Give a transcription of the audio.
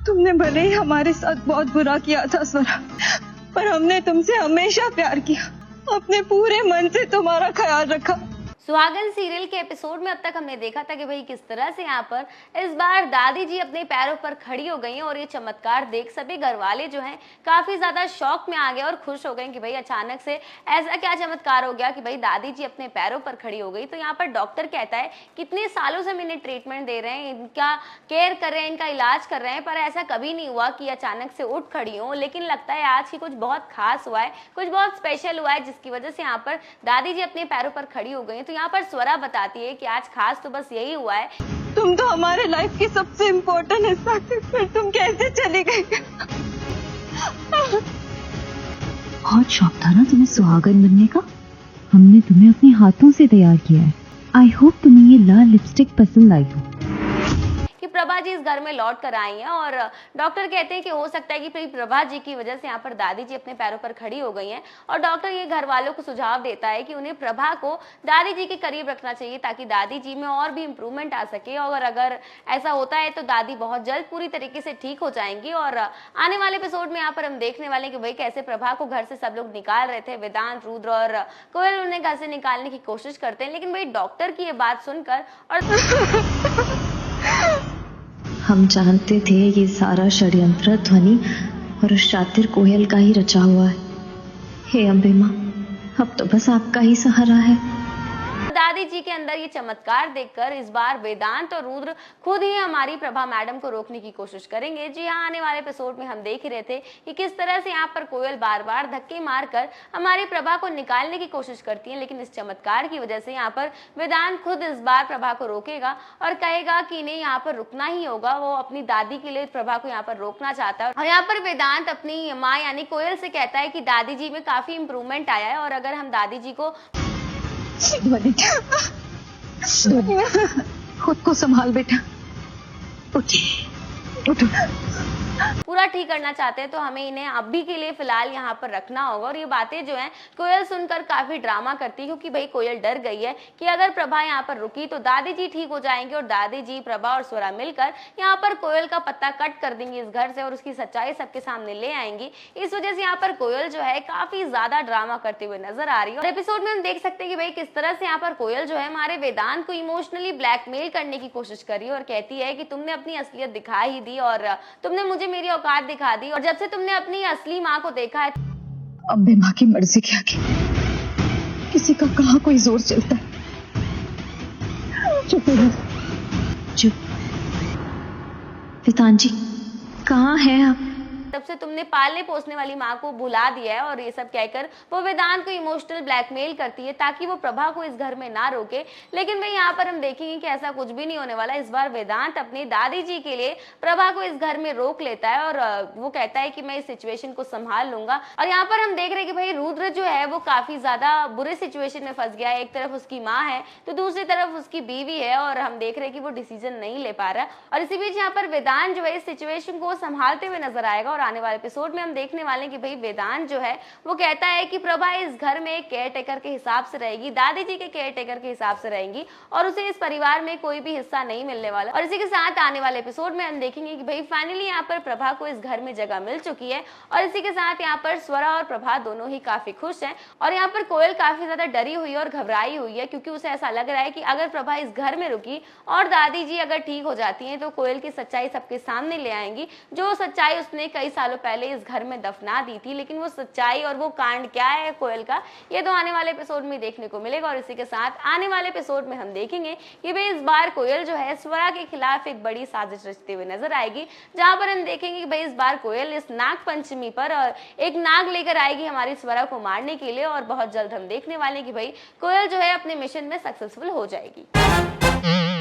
तुमने भले ही हमारे साथ बहुत बुरा किया था स्वरा, पर हमने तुमसे हमेशा प्यार किया, अपने पूरे मन से तुम्हारा ख्याल रखा। सुहागन सीरियल के एपिसोड में अब तक हमने देखा था कि भाई किस तरह से यहाँ पर इस बार दादी जी अपने पैरों पर खड़ी हो गई हैं और ये चमत्कार देख सभी घर वाले जो हैं काफी ज्यादा शौक में आ गए और खुश हो गए कि भाई अचानक से ऐसा क्या चमत्कार हो गया कि भाई दादी जी अपने पैरों पर खड़ी हो गई। तो यहाँ पर डॉक्टर कहता है कितने सालों से हम इन्हें ट्रीटमेंट दे रहे हैं, इनका केयर कर रहे हैं, इनका इलाज कर रहे हैं, पर ऐसा कभी नहीं हुआ कि अचानक से उठ खड़ी हो। लेकिन लगता है आज की कुछ बहुत खास हुआ है, कुछ बहुत स्पेशल हुआ है, जिसकी वजह से यहाँ पर दादी जी अपने पैरों पर खड़ी हो गई। यहाँ पर स्वरा बताती है कि आज खास तो बस यही हुआ है, तुम तो हमारे लाइफ की सबसे इम्पोर्टेंट हिस्सा थी, फिर तुम कैसे चली गई? बहुत शौक था ना तुम्हें सुहागन बनने का, हमने तुम्हें अपने हाथों से तैयार किया है। आई होप तुम्हें ये लाल लिपस्टिक पसंद आई हो। कि प्रभा जी इस घर में लौट कर आई हैं और डॉक्टर कहते हैं कि हो सकता है कि प्रभा जी की वजह से यहाँ पर दादी जी अपने पैरों पर खड़ी हो गई हैं। और डॉक्टर ये घर वालों को सुझाव देता है कि उन्हें प्रभा को दादी जी के करीब रखना चाहिए ताकि दादी जी में और भी इम्प्रूवमेंट आ सके, और अगर ऐसा होता है तो दादी बहुत जल्द पूरी तरीके से ठीक हो जाएंगी। और आने वाले एपिसोड में यहाँ पर हम देखने वाले कि भाई कैसे प्रभा को घर से सब लोग निकाल रहे थे, वेदांत, रुद्र और कोयल उन्हें घर से निकालने की कोशिश करते हैं। लेकिन भाई डॉक्टर की ये बात सुनकर और हम जानते थे ये सारा षड्यंत्र ध्वनि और उस शातिर कोयल का ही रचा हुआ है। हे अम्बे माँ, अब तो बस आपका ही सहारा है। दादी जी के अंदर ये चमत्कार देखकर इस बार वेदांत और रुद्र खुद ही हमारी प्रभा मैडम को रोकने की कोशिश करेंगे। जी हाँ, आने वाले एपिसोड में हम देख ही रहे थे कि किस तरह से यहाँ पर कोयल बार बार धक्के मारकर हमारी प्रभा को निकालने की कोशिश करती है, लेकिन इस चमत्कार की वजह से यहाँ पर वेदांत खुद इस बार प्रभा को रोकेगा और कहेगा कि इन्हें यहाँ पर रुकना ही होगा। वो अपनी दादी के लिए प्रभा को यहाँ पर रोकना चाहता है और यहाँ पर वेदांत अपनी माँ यानी कोयल से कहता है कि दादी जी में काफी इंप्रूवमेंट आया है और अगर हम दादी जी को खुद को संभाल बेटा, उठो। पूरा ठीक करना चाहते हैं तो हमें इन्हें अभी के लिए फिलहाल यहाँ पर रखना होगा। और ये बातें जो हैं कोयल सुनकर काफी ड्रामा करती है, क्योंकि भाई कोयल डर गई है कि अगर प्रभा यहाँ पर रुकी तो दादी जी ठीक हो जाएंगे और दादी जी, प्रभा और स्वरा मिलकर यहाँ पर कोयल का पत्ता कट कर देंगी इस घर से और उसकी सच्चाई सबके सामने ले आएंगी। इस वजह से यहाँ पर कोयल जो है काफी ज्यादा ड्रामा करते हुए नजर आ रही है। और एपिसोड में हम देख सकते हैं कि भाई किस तरह से यहाँ पर कोयल जो है हमारे वेदांत को इमोशनली ब्लैकमेल करने की कोशिश कर रही है और कहती है कि तुमने अपनी असलियत दिखा ही दी और तुमने मुझे मेरी औकात दिखा दी, और जब से तुमने अपनी असली माँ को देखा है। अम्बे माँ की मर्जी के आगे किसी का कहाँ कोई जोर चलता है। चुप रहो। चुप। वेदांत जी कहाँ हैं आप? तब से तुमने पालने पोसने वाली माँ को भुला दिया है और ये सब कहकर वो वेदांत को इमोशनल ब्लैकमेल करती है ताकि वो प्रभा को इस घर में ना रोके। लेकिन भाई यहाँ पर हम देखेंगे कि ऐसा कुछ भी नहीं होने वाला। इस बार वेदांत अपनी दादी जी के लिए प्रभा को इस घर में रोक लेता है और वो कहता है कि मैं इस सिचुएशन को संभाल लूंगा। और यहाँ पर हम देख रहे हैं कि भाई रुद्र जो है वो काफी ज्यादा बुरे सिचुएशन में फंस गया है। एक तरफ उसकी माँ है तो दूसरी तरफ उसकी बीवी है और हम देख रहे हैं कि वो डिसीजन नहीं ले पा रहा। और इसी बीच यहाँ पर वेदांत जो है इस सिचुएशन को संभालते हुए नजर आएगा और आने वाले एपिसोड में हम देखने वाले हैं कि भाई वेदांत जो है वो कहता है कि प्रभा इस घर में एक केयर टेकर के हिसाब से रहेगी, दादी जी के केयर टेकर के हिसाब से रहेंगी और उसे इस परिवार में कोई भी हिस्सा नहीं मिलने वाला। और इसी के साथ आने वाले एपिसोड में हम देखेंगे कि भाई फाइनली यहाँ पर प्रभा को इस घर में जगह मिल चुकी है और इसी के साथ यहाँ पर स्वरा और प्रभा दोनों ही काफी खुश हैं। और यहाँ पर कोयल काफी ज्यादा डरी हुई और घबराई हुई है क्योंकि उसे ऐसा लग रहा है कि अगर प्रभा इस घर में रुकी और दादी जी अगर ठीक हो जाती है तो कोयल की सच्चाई सबके सामने ले आएंगी, जो सच्चाई उसने कई सालों पहले इस घर में दफना दी थी। लेकिन वो सच्चाई और वो कांड क्या है कोयल का, ये तो आने वाले एपिसोड में देखने को मिलेगा। और इसी के साथ आने वाले एपिसोड में हम देखेंगे कि भाई इस बार कोयल जो है स्वरा के खिलाफ एक बड़ी साजिश रचते हुए नजर आएगी, जहां पर हम देखेंगे कि भाई इस बार कोयल इस नाग पंचमी पर और एक नाग लेकर आएगी हमारी स्वरा को मारने के लिए। और बहुत जल्द हम देखने वाले हैं कि भाई कोयल जो है अपने मिशन में सक्सेसफुल हो जाएगी।